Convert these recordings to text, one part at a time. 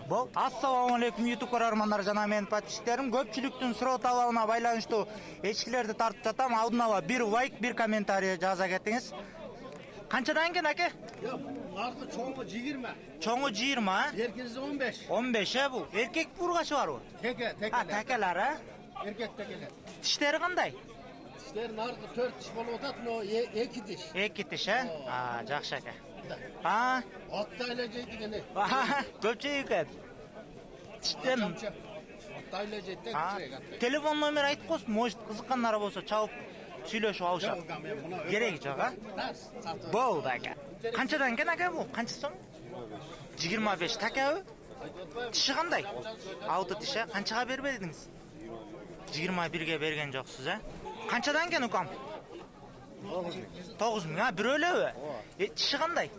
Бұл ассалаmu алейкум YouTube көрермандар жана менин подписчиктерим. Көпчүлүктүн суроо талабына байланыштуу эчкилерди тартып жатам. Алдын ала бир лайк, бир комментарий жаза кетиңиз. Канчадан экен аке? Narkı çoğu 20. Чоңу 20, а? Erkezi 15. 15 бул. Эркек бургачы барбы? Teke, Ha, tekeler ha? Erkek tekeler. Тиштери кандай? Dişler narkı 4 diş bolu otatın o 2 diş. 2 тиш, а? А, жакшы аке. А, Hatta ileceydi gene. көпчү экен. Тиштен. Hatta ileceydi de güzel. Telefon номер айтып койсун, может кызыккандар болсо чалып сүйлөшүп алышат. Кереги жок, а? Болду аке. Канчадан экен аке бул? Канча сом? 25 такабы? Тиши кандай? 6 тиш, канчага бербедиңиз? 21ге берген жоксуз, а? Канчадан экен укам? 9000, а, бирөө элеби? Тиши кандай?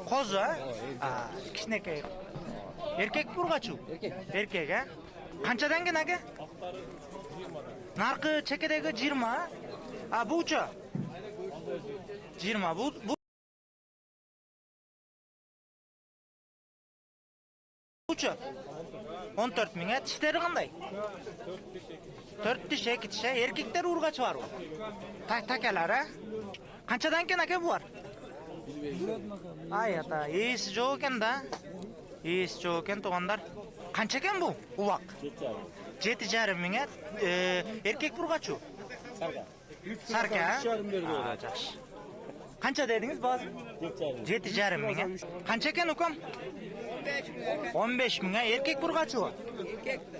Козу, а? Кичинекей. Эркек бургачу? Эркек, а? Канчадан экен аке? Наркы чекедеги 20, а? А, бучу? 20, бул 14 миң, тиштери кандай? 4 тиш, 2 тиш, эркектер ургачы барбы? Такелер, а? Канчадан экен аке булар? Ай ата, ээси жок экен да. Ээси жок экен туугандар. Канча экен бул? Улак. 7,5 миң, эркек бургачы? Сарка. Сарка, жакшы. Канча дедиңиз базы? 7,5 миң. Канча экен укам? 15 миң, эркек бургачы?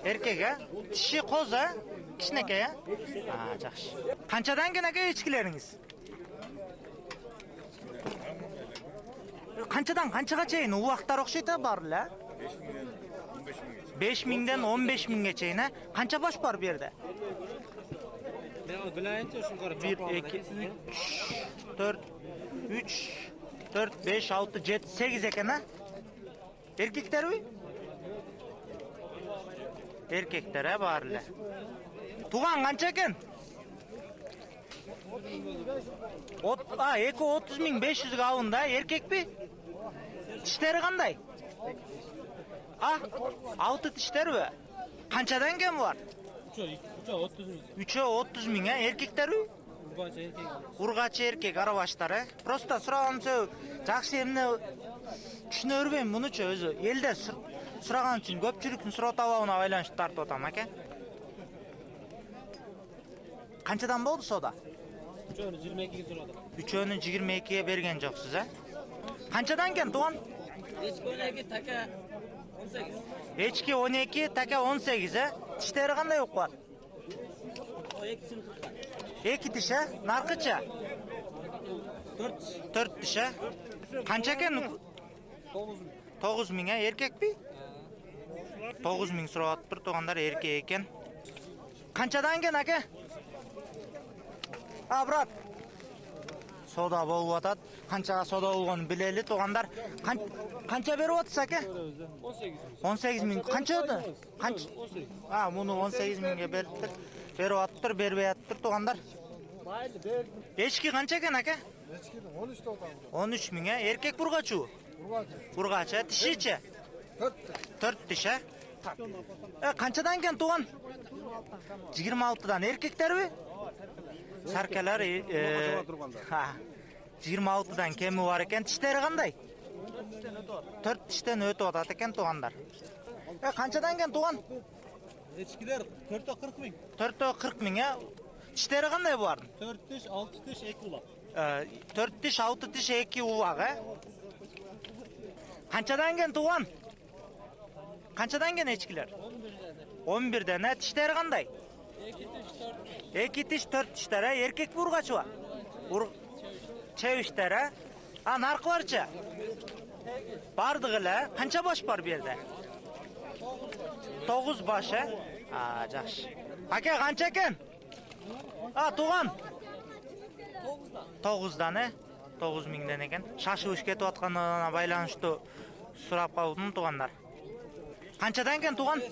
Эркек, а? Тиши коз, а? Кичинекей, а? А, жакшы. Канчадан экен аке эчкилериңиз? Канчадан канчага чейин улактар окшойт а бар эле? 5 миңден 15 миңге чейин, а? Канча баш бар бу жерде? 1, 2, 4, 5, 6, 7, 8 экен, а? Эркектерби? Эркектер, а, бар эле. Туган канча экен? 30.500 алында, эркекпи? Тиштери кандай? А? 6 тиштерби? Канчадан экен булар? 30 миң, эркектерби? Ургачы эркек арабаштар, э? Просто сураган сөз жакшы эмне түшүнө бербейм мунучу өзү. Элде сураган үчүн көпчүлүктүн суроо талабына байланыштуу тартып атам, аке. Канчадан болду сода? 22'yi sırada. Üçöөнү 22'ye берген жоксуз, а? Канчадан экен тууган? Eski 12 taka 18. Эчки 12, така 18, а? Тиштери кандай болуп калат? O ikisini 2 тиш, а? Наркыча? 4 тиш, а? Канча экен? 9 миң, а? Эркекпи? 9 миң сурап атыптыр туугандар, эркек экен. Канчадан экен аке? А, брат. Сода болуп атат. Канчага сода болгонун билели туугандар. Канча берип атасыз аке? 18 миң. Канча өтө? Канча? А, муну 18 миңге берип атыптыр, бербей атыптыр туугандар. Эчки канча экен аке? 13 миң, эркек бургачы? Бургачы, тишичи? 4 тиш, а? Канчадан экен тууган? 26дан, эркектерби? Саркалар 26'dan kemi var eken, tişleri kандай? 4 tişten ötüp atat eken tуугандар. Kançadan eken tууган? Eskiler 4'e 40 bin. 4'e 40 ming, ya. Tişleri kanday bu arın? 4 diş, 6 diş, 2 ulak. 4 diş, 6 diş, 2 ulak, ha? Kançadan eken tууган? Kançadan eken eçkiler? 11'den, ha? Tişleri kanday? 2 tiş, 4 tişler, ha? Erkek burgaçı var? Çevişler, ha? Ha, narkı varça? Bardığı ile, kança baş var bir yerde? 9 baş, ha? Ha, жақсы. Ake, kança eken? Ha, tuğan? 9'dan, ha? 9 mingden eken. Şaşı üç ketip atkanına baylanıştı surap kaldım tuğanlar. Kançadan eken tuğan?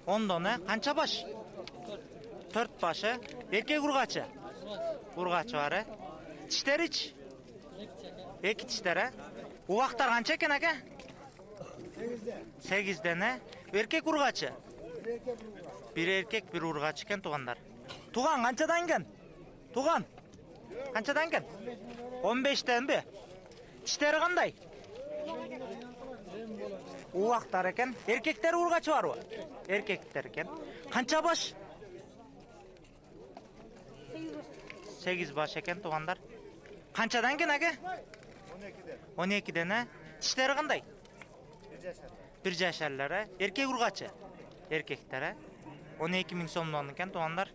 10'dan, ha? Kança baş? 4 baş, ha? Erkek urgaçı? Urgaçı var, ha? Tişler iç? 2 tişler, ha? Uvaktar kança eken ake? 8 dene. Erkek urgaçı. Bir erkek bir urgaç eken tuğanlar. Tuğan kançadan gen? Tuğan. Kançadan gen? 15'ten bi. Dişleri kanday? Uwaktar eken. Erkekler urgaçı var mı? Erkekler eken. Kança baş? 8 baş eken tuğanlar. Kançadan gen ake? 12 dene. Dişleri kanday? Bir yaşarlara. Erkek urgaçı. Erkeklere. 12 min so'mdan eken tuğanlar.